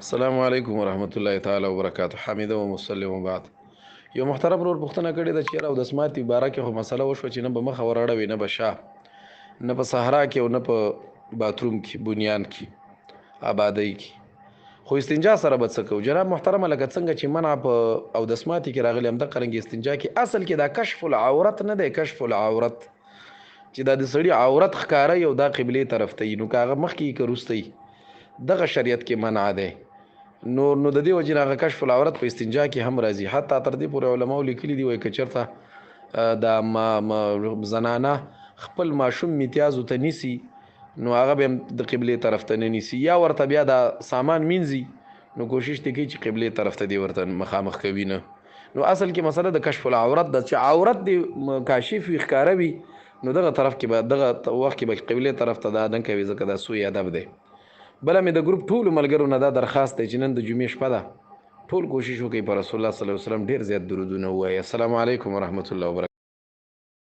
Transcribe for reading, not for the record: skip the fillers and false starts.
السلام علیکم ورحمت الله تعالی وبرکاته. حمیده و مسلم و بعد. یو محترم ورور پوښتنه کړې ده چې او د سماعتي باره کې خو مسله وشوه چې نه به مخه وراړوي نه به شا، نه په صحرا کې او نه په باتروم کې بنیان کې آبادۍ کې، خو استنجا سره به څه کوو؟ جناب محترم، لکه څنګه چې منع په او د سماعتي کې راغلی همدغه قرنګ استنجا کې اصل کې دا کشف العورت نه دی. کشف العورت چې دا د سړي عورت ښکاره یو دا قبلې طرف ته وي، نو که هغه مخکې که وروسته دغه شریعت کې منع دی. نو د دې وجې نه هغه کشف العورت په استنجا کې هم راځي. حتی تر دې پورې علماو لیکلي دي وایي که چېرته دا زنانه خپل ماشوم میتیازو ته نیسي نو هغه به هم د قبلې طرف ته نه نیسي، یا ورته بیا دا سامان مینځي نو کوشش دې کوي چې قبلې طرف ته دې ورته مخامخ کوي نه. نو اصل کې مسله د کشف العورت ده چې عورت دې کاشف وي ښکاره وي، نو دغه طرف کې به دغه وخت کې به قبلې طرف ته دا نه کوي، ځکه دا سوء ادب دی. بله مې د ګروپ ټولو ملګرو نه دا درخواست دی چې نن د جمعې شپه ده، ټول کوشش وکړئ په رسول الله صلی الله علیه وسلم ډېر زیات درودونه ووایي. السلام علیکم ورحمت الله وبرکاته.